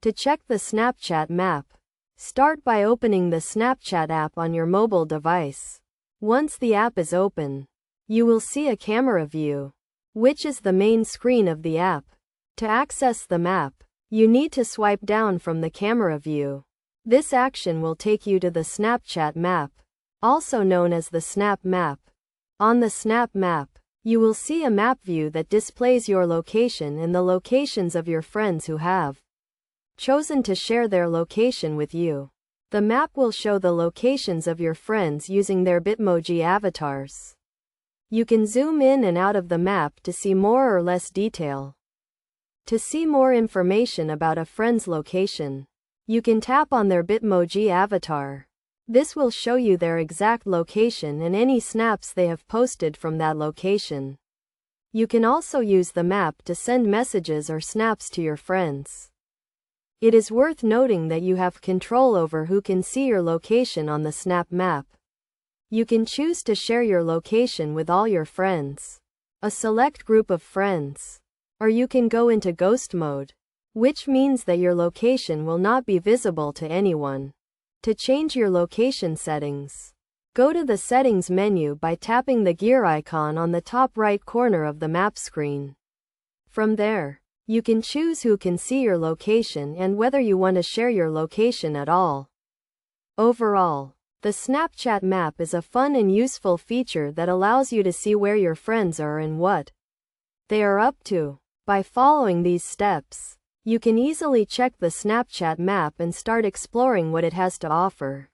To check the Snapchat map, start by opening the Snapchat app on your mobile device. Once the app is open, you will see a camera view, which is the main screen of the app. To access the map, you need to swipe down from the camera view. This action will take you to the Snapchat map, also known as the Snap Map. On the Snap Map, you will see a map view that displays your location and the locations of your friends who have chosen to share their location with you. The map will show the locations of your friends using their Bitmoji avatars. You can zoom in and out of the map to see more or less detail. To see more information about a friend's location, you can tap on their Bitmoji avatar. This will show you their exact location and any snaps they have posted from that location. You can also use the map to send messages or snaps to your friends. It is worth noting that you have control over who can see your location on the Snap Map. You can choose to share your location with all your friends, a select group of friends, or you can go into ghost mode, which means that your location will not be visible to anyone. To change your location settings, go to the Settings menu by tapping the gear icon on the top right corner of the map screen. From there, you can choose who can see your location and whether you want to share your location at all. Overall, the Snapchat map is a fun and useful feature that allows you to see where your friends are and what they are up to. By following these steps, you can easily check the Snapchat map and start exploring what it has to offer.